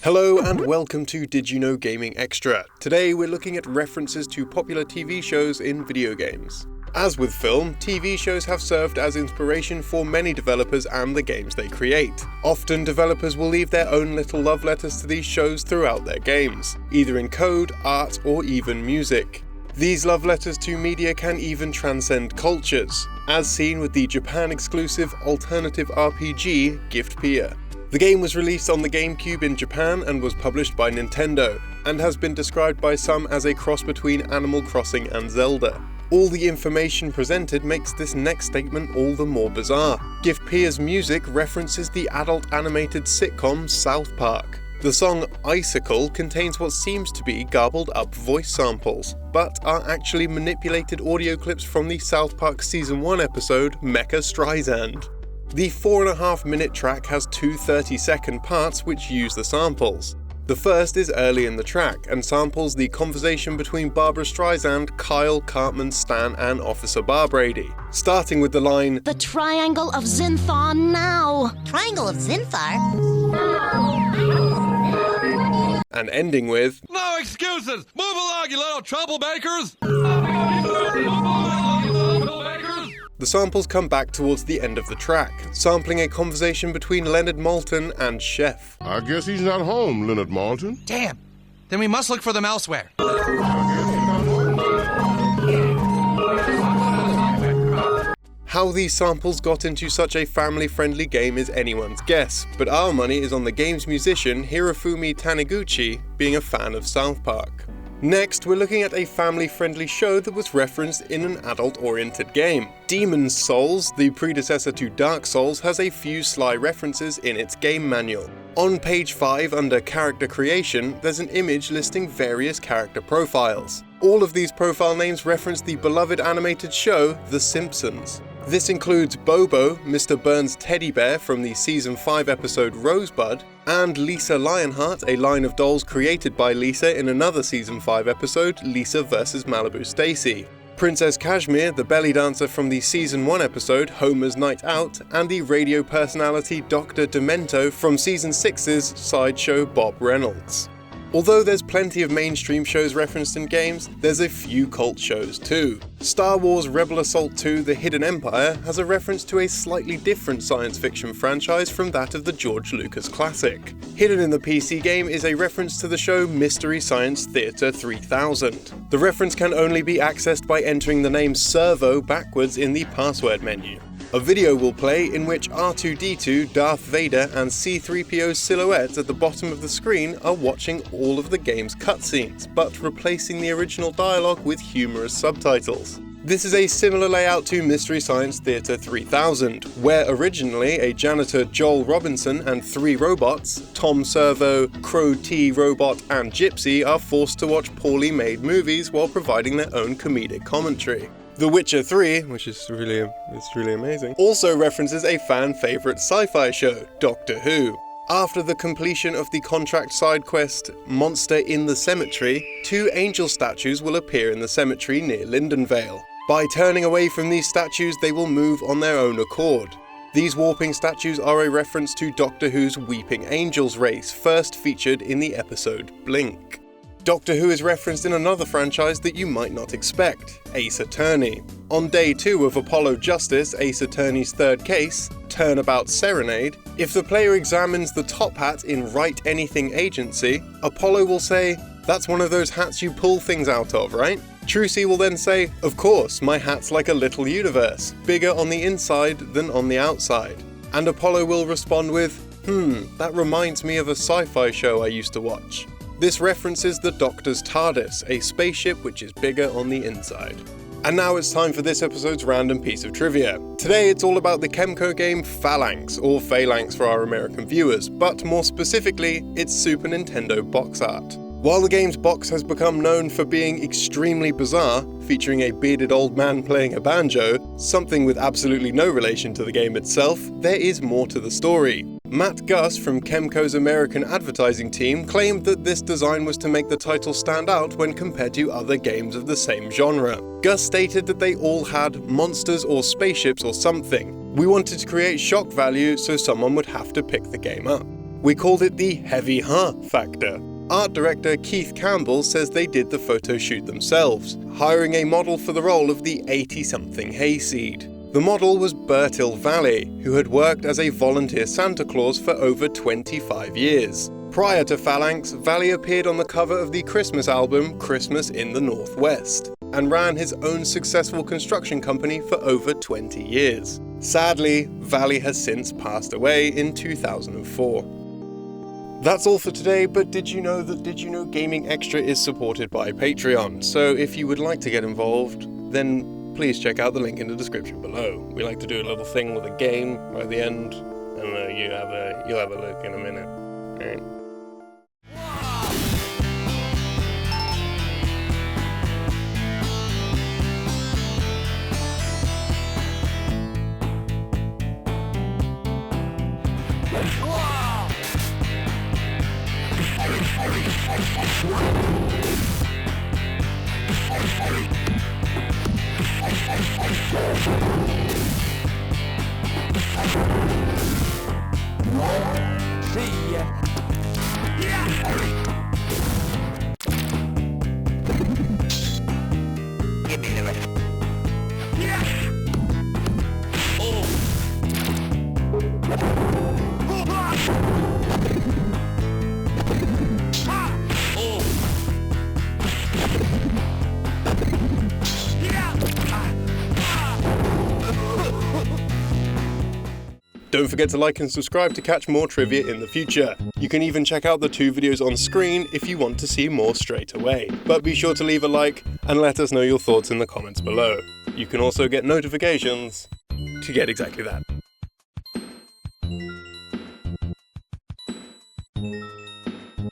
Hello and welcome to Did You Know Gaming Extra. Today we're looking at references to popular TV shows in video games. As with film, TV shows have served as inspiration for many developers and the games they create. Often developers will leave their own little love letters to these shows throughout their games, either in code, art, or even music. These love letters to media can even transcend cultures, as seen with the Japan-exclusive alternative RPG Giftpia. The game was released on the GameCube in Japan and was published by Nintendo, and has been described by some as a cross between Animal Crossing and Zelda. All the information presented makes this next statement all the more bizarre. Giftpia's music references the adult animated sitcom South Park. The song Icicle contains what seems to be garbled up voice samples, but are actually manipulated audio clips from the South Park Season 1 episode Mecha Streisand. The 4.5-minute track has two 30-second parts which use the samples. The first is early in the track and samples the conversation between Barbra Streisand, Kyle, Cartman, Stan and Officer Barbrady, starting with the line, "The Triangle of Zinthar now!" Triangle of Zinthar? and ending with, "No excuses! Move along, you little troublemakers!" The samples come back towards the end of the track, sampling a conversation between Leonard Maltin and Chef. I guess he's not home, Leonard Maltin. Damn! Then we must look for them elsewhere. How these samples got into such a family-friendly game is anyone's guess, but our money is on the game's musician Hirofumi Taniguchi being a fan of South Park. Next, we're looking at a family-friendly show that was referenced in an adult-oriented game. Demon's Souls, the predecessor to Dark Souls, has a few sly references in its game manual. On page 5, under Character Creation, there's an image listing various character profiles. All of these profile names reference the beloved animated show, The Simpsons. This includes Bobo, Mr. Burns' teddy bear from the Season 5 episode Rosebud, and Lisa Lionheart, a line of dolls created by Lisa in another Season 5 episode, Lisa vs. Malibu Stacy. Princess Kashmir, the belly dancer from the Season 1 episode Homer's Night Out, and the radio personality Dr. Demento from Season 6's sideshow Bob Reynolds. Although there's plenty of mainstream shows referenced in games, there's a few cult shows too. Star Wars Rebel Assault 2 The Hidden Empire has a reference to a slightly different science fiction franchise from that of the George Lucas classic. Hidden in the PC game is a reference to the show Mystery Science Theater 3000. The reference can only be accessed by entering the name Servo backwards in the password menu. A video will play in which R2-D2, Darth Vader and C-3PO's silhouettes at the bottom of the screen are watching all of the game's cutscenes, but replacing the original dialogue with humorous subtitles. This is a similar layout to Mystery Science Theater 3000, where originally a janitor Joel Robinson and 3 robots, Tom Servo, Crow T Robot and Gypsy, are forced to watch poorly made movies while providing their own comedic commentary. The Witcher 3, which is really amazing, also references a fan favourite sci-fi show, Doctor Who. After the completion of the contract side quest Monster in the Cemetery, 2 angel statues will appear in the cemetery near Lindenvale. By turning away from these statues, they will move on their own accord. These warping statues are a reference to Doctor Who's Weeping Angels race, first featured in the episode Blink. Doctor Who is referenced in another franchise that you might not expect, Ace Attorney. On day 2 of Apollo Justice, Ace Attorney's third case, Turnabout Serenade, if the player examines the top hat in Write Anything Agency, Apollo will say, "That's one of those hats you pull things out of, right?" Trucy will then say, "Of course, my hat's like a little universe, bigger on the inside than on the outside." And Apollo will respond with, that reminds me of a sci-fi show I used to watch." This references the Doctor's TARDIS, a spaceship which is bigger on the inside. And now it's time for this episode's random piece of trivia. Today it's all about the Kemco game Phalanx, or Phalanx for our American viewers, but more specifically, its Super Nintendo box art. While the game's box has become known for being extremely bizarre, featuring a bearded old man playing a banjo, something with absolutely no relation to the game itself, there is more to the story. Matt Gus from Kemco's American advertising team claimed that this design was to make the title stand out when compared to other games of the same genre. Gus stated that they all had monsters or spaceships or something. "We wanted to create shock value so someone would have to pick the game up." We called it the heavy factor. Art director Keith Campbell says they did the photo shoot themselves, hiring a model for the role of the 80-something hayseed. The model was Bertil Valley, who had worked as a volunteer Santa Claus for over 25 years. Prior to Phalanx, Valley appeared on the cover of the Christmas album Christmas in the Northwest, and ran his own successful construction company for over 20 years. Sadly, Valley has since passed away in 2004. That's all for today, but did you know that Did You Know Gaming Extra is supported by Patreon? So if you would like to get involved, then please check out the link in the description below. We like to do a little thing with a game right at the end. I don't know, you'll have a look in a minute. All right. See ya. Don't forget to like and subscribe to catch more trivia in the future. You can even check out the 2 videos on screen if you want to see more straight away. But be sure to leave a like and let us know your thoughts in the comments below. You can also get notifications to get exactly that.